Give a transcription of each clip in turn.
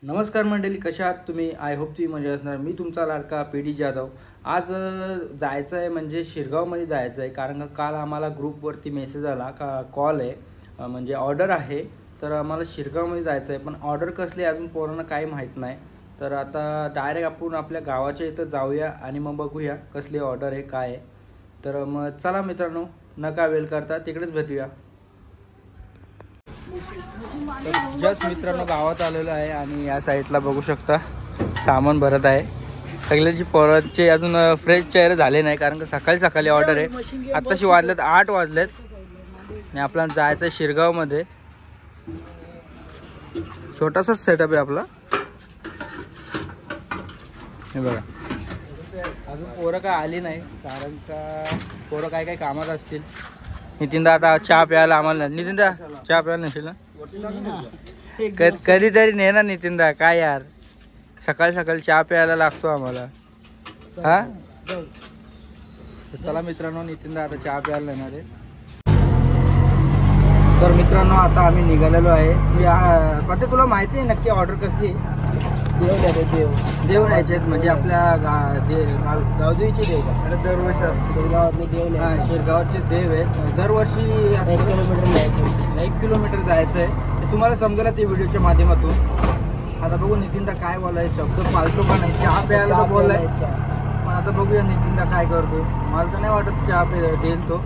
नमस्कार मंडळी, कशा आहात तुम्ही? आय होप तुम्ही मजा असणार. मी तुमचा लाडका पीडी जाधव. आज जायचं आहे म्हणजे शिरगावमध्ये जायचं आहे, कारण का काल आम्हाला ग्रुपवरती मेसेज आला का कॉल आहे, म्हणजे ऑर्डर आहे. तर आम्हाला शिरगावमध्ये जायचं आहे, पण ऑर्डर कसली अजून पोरांना काही माहीत नाही. तर आता डायरेक्ट आपण आपल्या गावाच्या इथं जाऊया आणि मग बघूया कसली ऑर्डर आहे काय आहे. तर मग चला मित्रांनो, नका वेळ करता, तिकडेच भेटूया. जस्ट मित्रांनो गावात आलेलो आहे आणि या साईडला बघू शकता सामान भरत आहे. सगळ्यांची पोरांचे अजून फ्रेश चेहरे झाले नाही, कारण का सकाळी सकाळी ऑर्डर आहे. आत्ताशी वाजलेत 8 वाजलेत आणि आपल्याला जायचं आहे शिरगावमध्ये. छोटासाच सेटअप आहे आपला. हे बघा, अजून पोरं काय आली नाही, कारण का पोरं काय काय कामात असतील. नितीनदा आता चहा प्यायला आम्हाला, नितीनदा चहा प्यायला नसेल ना? कधीतरी ने ना नितीनदा, काय यार, सकाळी सकाळी चहा प्यायला लागतो आम्हाला. हा चला मित्रांनो, नितीनदा आता चहा प्यायला येणार आहे. तर मित्रांनो आता आम्ही निघालेलो आहे. पते तुला माहिती आहे नक्की ऑर्डर कसली? देव न्यायचे आहेत, म्हणजे आपल्या गावदेवीचे देव का? दरवर्षी शिरगावातले देव. हां, शिरगावचे देव आहेत. दरवर्षी 1 किलोमीटर न्यायचं, 1 किलोमीटर जायचं आहे. तुम्हाला समजेल ते व्हिडिओच्या माध्यमातून. आता बघू नितीनदा काय बोलाय, शब्द फालतू पण नाही. चहा प्यायला बोललाय, पण आता बघूया नितीनदा काय करतो. मला तर नाही वाटत चहा देईल तो.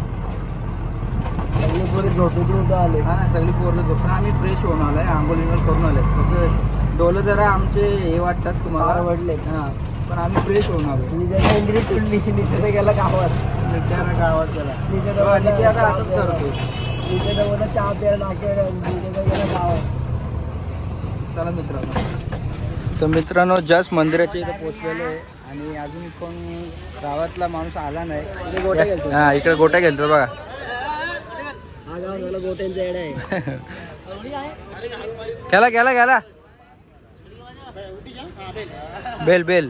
सगळी पोरं झोपून आले. हा ना, सगळी पोरं झोपून आम्ही फ्रेश होऊन आलोय, आंघोळीवर करून आले. फक्त डोलं जरा आमचे हे वाटतात, तुम्हाला आवडले. हां, पण आम्ही फ्रेश होऊन आलो. नितीन गेला गावात, नित्याला गावात गेला. निती आता असंच करतो. नितीन चहा प्यायला गेला गावात. चला मित्रांनो, तर मित्रांनो जस्ट मंदिराच्या इथे पोहोचलेलो आहे आणि अजून कोण गावातला माणूस आला नाही. हां, इकडे गोट्या गेलतो बघा. गोट्यांचा एड आहे. गेला गेला गेला बेल बेल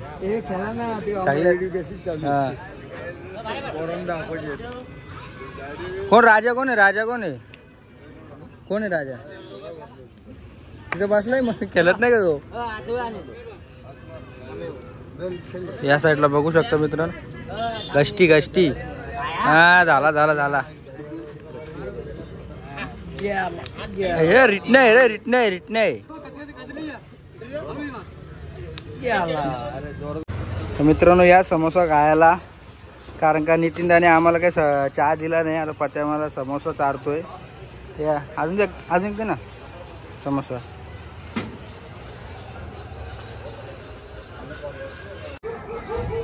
कोण राजा? कोण आहे राजा? कोण आहे? कोण आहे राजा? तिथे बसलाय, मग खेळत नाही का तो? या साईडला बघू शकता मित्रांनो, गष्टी गष्टी. हा, झाला झाला झाला. हे रिटणे आहे रे, रिटणे आहे, रिटणे आहे. तर मित्रांनो या समोसा खायला, कारण का नितीनदाने आम्हाला काही चहा दिला नाही. आता पत्या मला समोसा चारतोय. या अजून ते ना समोसा.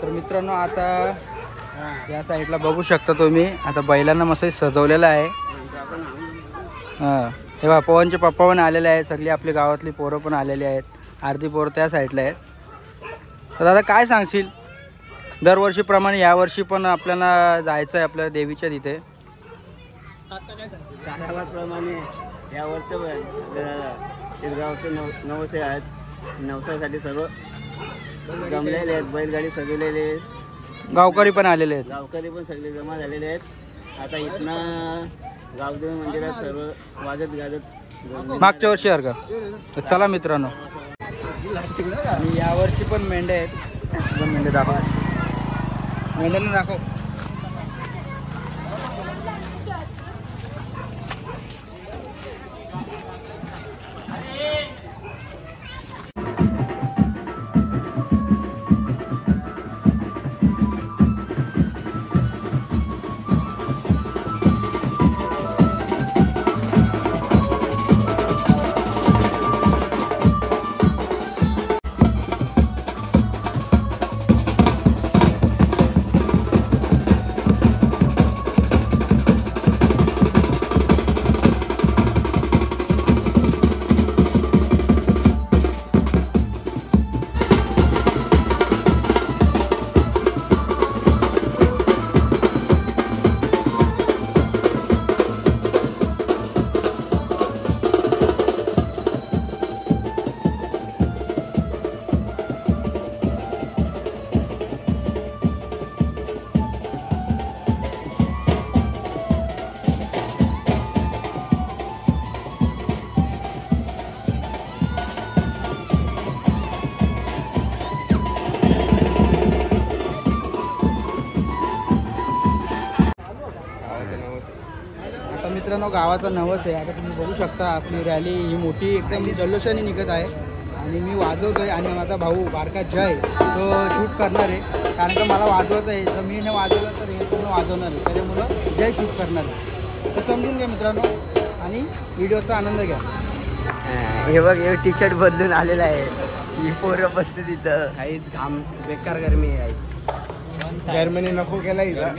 तर मित्रांनो आता या साईडला बघू शकता तुम्ही, आता बैलांना मस्त सजवलेलं आहे. हां, हे बघा, पवनचे पप्पा पण आलेले आहेत, सगळी आपली गावातली पोरं पण आलेली आहेत. अर्धी पोरं त्या साईडला आहेत. तर दादा काय सांगशील, दरवर्षीप्रमाणे यावर्षी पण आपल्याला जायचं आहे आपल्या देवीच्या तिथे? प्रमाणे यावर्षी शिरगावचे नवसे आहेत. नवसासाठी सर्व जमलेले आहेत, बैलगाडी सजवलेले आहेत, गावकरी पण आलेले आहेत, गावकरी पण सगळे जमा झालेले आहेत. आता इथनं गावदेवी मंदिरात सर्व वाजत गाजत मागच्या वर्षी का. तर चला मित्रांनो, आणि यावर्षी पण मेंढ्या आहेत. मेंढे दाखव, मेंढ्यांना दाखव. मित्रांनो गावाचा नवस आहे. आता तुम्ही बघू शकता आपली रॅली ही मोठी एकदम जल्लोषाने निघत आहे आणि मी वाजवतोय आणि माझा भाऊ बारका जय तो शूट करणार आहे, कारण का मला वाजवायचं आहे. तर मी न वाजवलं तर हे पूर्ण वाजवणार आहे, त्याच्यामुळं जय शूट करणार आहे. तर समजून घ्या मित्रांनो आणि व्हिडिओचा आनंद घ्या. हे बघ हे टी शर्ट बदलून आलेला आहे. ही पोरं बसते तिथं. काहीच घाम बेकार गरमी आहे. जर्मनी नको केला इथं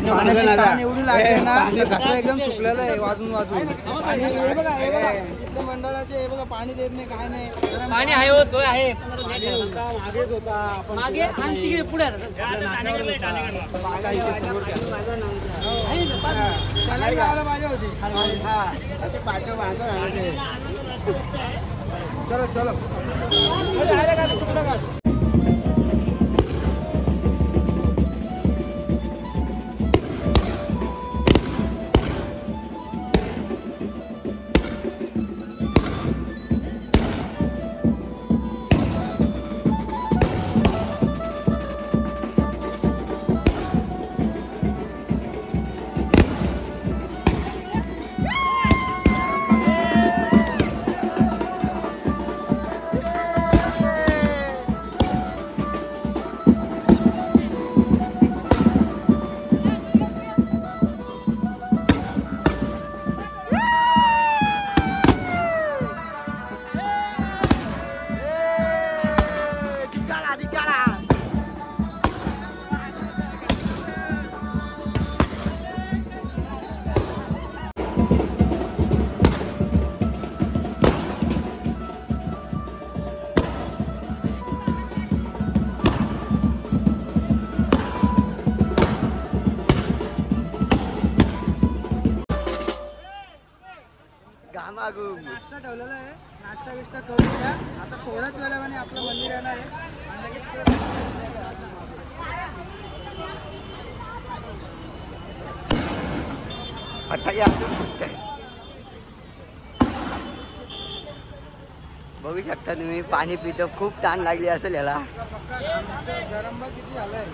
पाण्याची ताण एवढी लागली ना, घसा एकदम सुकलेला आहे वाजून वाजून. आणि हे बघा इथं मंडळाचे हे बघा पाणी देत नाही काय नाही. पाणी आहे हो, सोय आहे. मागेच होता मागे आणि तिकडे पुढे त्याला लावायला पाहिजे होती. चलो चलो नाश्ता ठेवलेला आहे, नाश्ता बिष्टा करून घ्या. आता थोड्याच वेळाने आपलं मंदिर येणार आहे आणि लगेच आता या बघू शकता तुम्ही पाणी पितो. खूप ताण लागली असेल याला. गरम बघ किती झालंय.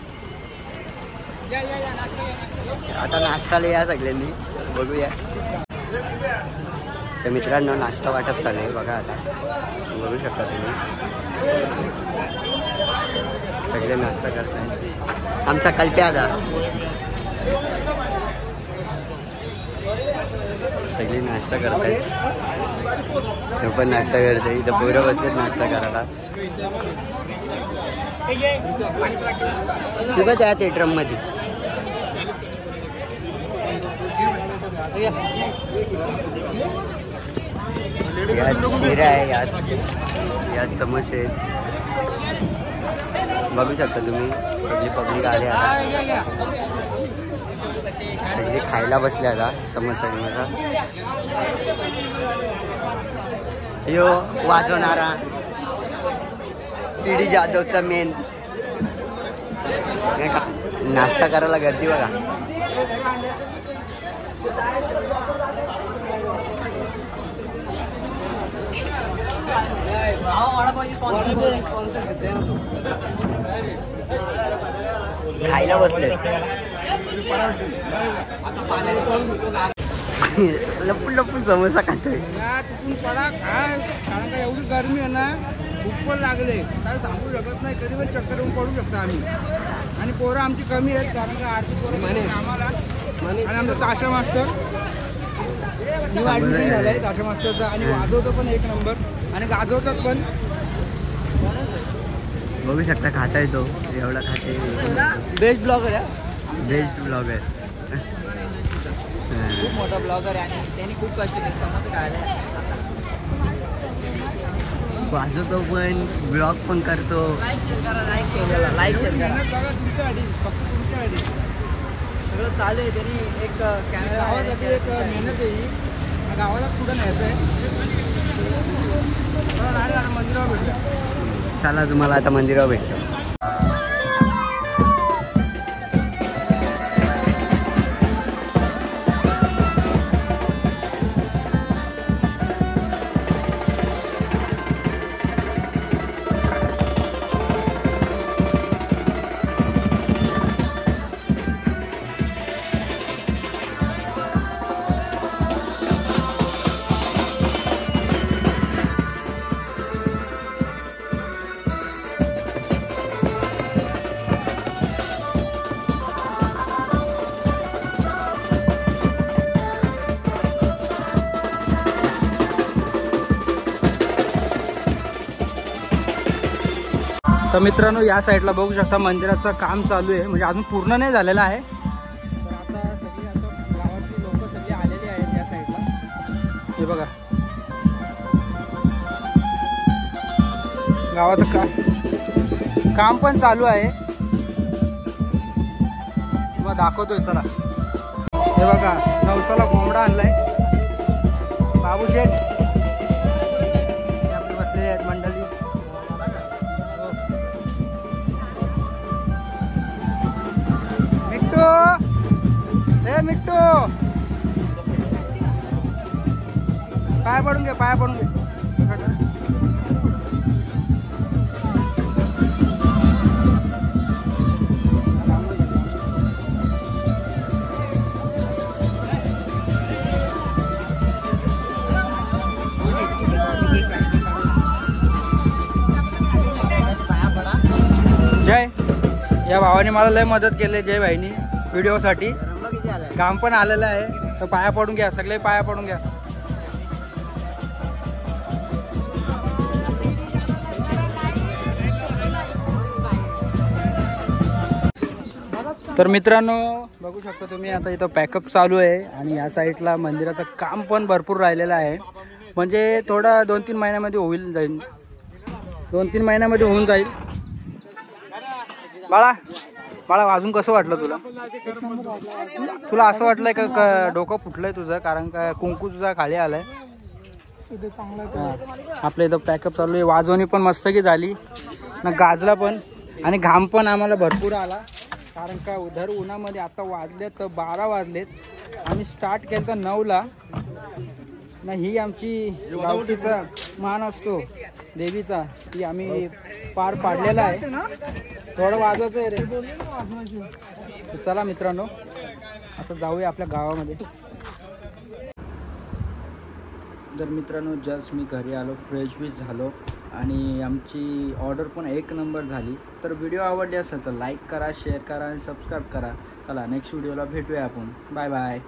आता नाश्ताला या सगळ्यांनी बघूया. तर मित्रांनो नाश्ता वाटप चालू आहे बघा. आता बघू शकता तुम्ही सगळे नाश्ता करताय. आमचा कल्प्या आता सगळे नाश्ता करताय. तो पण नाश्ता करते. इथं पोरं बसलेत नाश्ता करायला. तुझं त्या थिएटरम मध्ये यात शिरा आहे, यात समोसे आहेत. बघू शकता तुम्ही सगळी पब्लिक आले आता. सगळे खायला बसले आता समोसा. यो वाजवणारा पीडी जाधवचा मेन नाश्ता करायला गर्दी बघा. खायला बसले. लपून लपून समोसा खातोय. तिथून पडा काय, कारण का एवढी गरमी आहे ना, भूक पण लागले, काय थांबू शकत नाही. कधी पण चक्कर येऊन पडू शकतो आम्ही. आणि पोरं आमची कमी आहेत कारण का आरती पोरं आम्हाला. आणि आमचा ताशा मास्टर ॲडमिशन झालं आहे ताशा मास्टरचा. आणि वाजवतो पण एक नंबर आणि गाजवतात पण. बघू शकता खाताय तो एवढा खाते. बेस्ट ब्लॉगर आहे, बेस्ट ब्लॉगर. खूप मोठा ब्लॉगर आहे आणि त्यांनी खूप कष्ट केले समोसे खायला. वाजवतो पण ब्लॉग पण करतो. लाईक शेअर करा, लाईक शेअर करा. तुमच्यासाठी फक्त तुमच्यासाठी सगळं चालू आहे. त्यांनी एक कॅमेरा गावासाठी एक मेहनत आहे ही. गावाला कुठं न्यायचं आहे. मंदिरावर भेटलं. चला तुम्हाला आता मंदिरावर भेटतो. तर मित्रांनो या साईडला बघू शकता मंदिराचं काम चालू आहे. म्हणजे अजून पूर्ण नाही झालेलं आहे. तर आता सगळी आता गावातली लोक सगळी आलेली आहेत या साईडला. हे बघा गावाचं काम पण चालू आहे. मग दाखवतोय चला. हे बघा नवसाला कोंबडा आणलाय बाबू शेठ. आपले बसलेले आहेत मंडळी. मिट्टू पाय पडून घे, पाय पडून घे. जय, या भावाने मला लय मदत केली. जय भाईनी व्हिडिओसाठी काम पण आलेलं आहे. तर पाया पडून घ्या, सगळे पाया पडून घ्या. तर मित्रांनो बघू शकता तुम्ही आता इथं पॅकअप चालू आहे. आणि या साईडला मंदिराचं काम पण भरपूर राहिलेलं आहे. म्हणजे थोडा 2-3 महिन्यामध्ये जाईल. 2-3 महिन्यामध्ये होऊन जाईल. बाळा बाळा अजून कसं वाटलं तुला? तुला असं वाटलंय का डोकं फुटलंय तुझं? कारण का कुंकू तुझा खाली आलाय. आपल्या इथं पॅकअप चालू आहे. वाजवणी पण मस्त की झाली ना, गाजला पण आणि घाम पण आम्हाला भरपूर आला. कारण का उधर उन्हामध्ये आता वाजले तर 12 वाजलेत. आम्ही स्टार्ट केलं तर 9ला ना. ही आमची गावकीचा मान असतो देवीचा, ती आम्ही पार पाडलेला आहे. थोडं वाजवतो आहे रे. चला मित्रांनो, आता जाऊया आपल्या गावामध्ये. तर मित्रांनो, जस्ट मी घरी आलो, फ्रेश बीच झालो आणि आमची ऑर्डर पण 1 नंबर झाली. तर व्हिडिओ आवडली असेल तर लाईक करा, शेअर करा आणि सबस्क्राईब करा. चला नेक्स्ट व्हिडिओला भेटूया आपण. Bye bye.